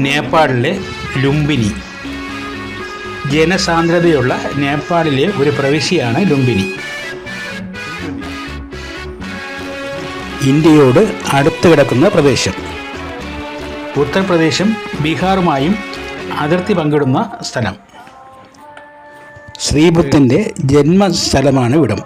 നേപ്പാളിലെ ലുംബിനി. ജനസാന്ദ്രതയുള്ള നേപ്പാളിലെ ഒരു പ്രവിശ്യയാണ് ലുംബിനി. ഇന്ത്യയോട് അടുത്ത് കിടക്കുന്ന പ്രദേശം. ഉത്തർപ്രദേശും ബീഹാറുമായും അതിർത്തി പങ്കിടുന്ന സ്ഥലം. ശ്രീബുദ്ധൻ്റെ ജന്മസ്ഥലമാണ് ഇവിടം.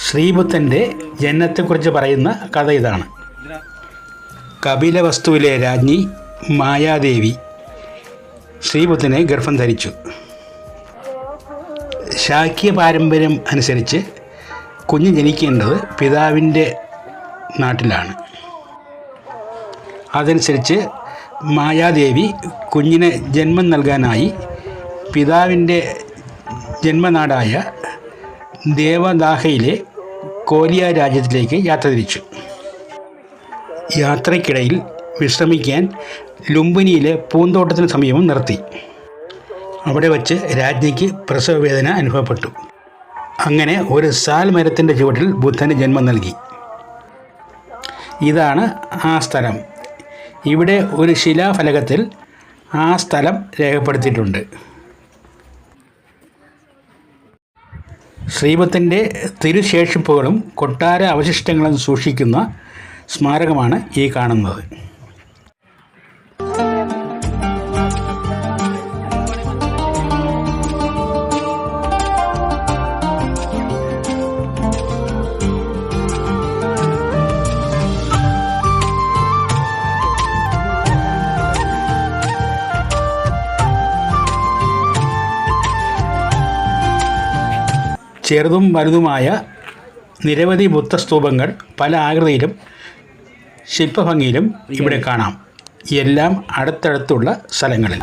ശ്രീബുദ്ധൻ്റെ ജനനത്തെക്കുറിച്ച് പറയുന്ന കഥ ഇതാണ്. കപിലവസ്തുവിലെ രാജ്ഞി മായാദേവി ശ്രീബുദ്ധനെ ഗർഭം ധരിച്ചു. ശാക്യ പാരമ്പര്യം അനുസരിച്ച് കുഞ്ഞ് ജനിക്കേണ്ടത് പിതാവിൻ്റെ നാട്ടിലാണ്. അതനുസരിച്ച് മായാദേവി കുഞ്ഞിന് ജന്മം നൽകാനായി പിതാവിൻ്റെ ജന്മനാടായ ദേവദാഹയിലെ കോലിയ രാജ്യത്തിലേക്ക് യാത്ര തിരിച്ചു. യാത്രയ്ക്കിടയിൽ വിശ്രമിക്കാൻ ലുംബിനിയിലെ പൂന്തോട്ടത്തിന് സമീപം നിർത്തി. അവിടെ വച്ച് രാജ്ഞിക്ക് പ്രസവവേദന അനുഭവപ്പെട്ടു. അങ്ങനെ ഒരു സാൽ മരത്തിൻ്റെ ചുവട്ടിൽ ബുദ്ധന് ജന്മം നൽകി. ഇതാണ് ആ സ്ഥലം. ഇവിടെ ഒരു ശിലാഫലകത്തിൽ ആ സ്ഥലം രേഖപ്പെടുത്തിയിട്ടുണ്ട്. ശ്രീബുദ്ധൻ്റെ തിരുശേഷിപ്പുകളും കൊട്ടാര അവശിഷ്ടങ്ങളും സൂക്ഷിക്കുന്ന സ്മാരകമാണ് ഈ കാണുന്നത്. ചെറുതും വലുതുമായ നിരവധി ബുദ്ധസ്തൂപങ്ങൾ പല ആകൃതിയിലും ശില്പഭംഗിയിലും ഇവിടെ കാണാം. എല്ലാം അടുത്തടുത്തുള്ള സ്ഥലങ്ങളിൽ.